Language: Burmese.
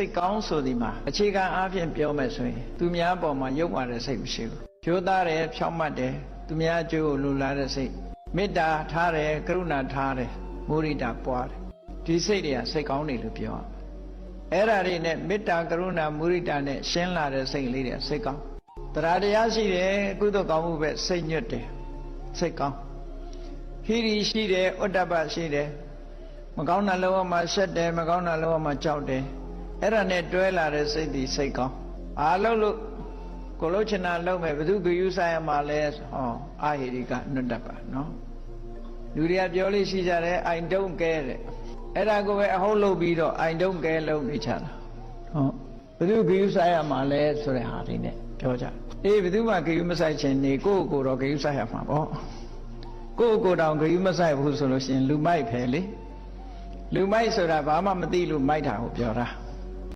စိတ်ကောင်းဆိုဒီမှာအခြေခံအားဖြင့်ပြောမယ်ဆိုရင်သူများပေါ်မှာယုံရတဲ့စိတ်မရှိဘူးကြိုးသားတယ်ဖြောင့်မတ်တယ်သူများအကျိုးကိုလိုလားတဲ့စိတ်မေတ္တာထားတယ်ကရုဏာထားတယ်မုဒိတာပွားတယ်ဒီစိတ်တွေကစိတ်ကောင်းတယ်လို့ပြောရမယ်အဲ့ဒါတွေနဲ့မေတ္တာကရုဏာမုဒိတာနဲ့ရှင်းလာတဲ့စိတ်လေးတွေစိတ်ကောင်းတရားတရားရှိတယ်ကုသိုလ်ကောင်းမှုပဲစိတ်ညွတ်တယ်စိတ်ကောင်းဟိရိရှိတယ်ဥဒ္ဒပရှိတယ်မကောင်းတာလောမှာရှက်တယ်မကောင်းတာလောမှာကြောက်တယ်အဲ့ဒါနဲ့တွဲလာတဲ့စိတ်ဒီစိတ်ကောင်းအားလုံးလို့ကိုလို့ချင်တာလုံးမဲ့ဘယ်သူဂယုဆိုင်ရမှာလဲဟောအာဟိရိကနုတ္တပနော်လူတွေကပြောလို့ရှိကြတယ်အိုင်တုံးကဲတဲ့အဲ့ဒါကိုပဲအဟုတ်လုပ်ပြီးတော့အိုင်တုံးကဲလုံးနေချတာဟောဘယ်သူဂယုဆိုင်ရမှာလဲဆိုတဲ့ဟာလေးနဲ့ပြောကြအေးဘယ်သူမှဂယုမဆိုင်ချင်နေကိုယ့်ကိုယ်တော့ဂယုဆိုင်ရမှာပေါ့ကိုယ့်ကိုယ်တောင်ဂယုမဆိုင်ဘူးဆိုလို့ရှိရင်လူမိုက်ဖယ်လေလူမိုက်ဆိုတာဘာမှမသိလို့မိုက်တာကိုပြောတာ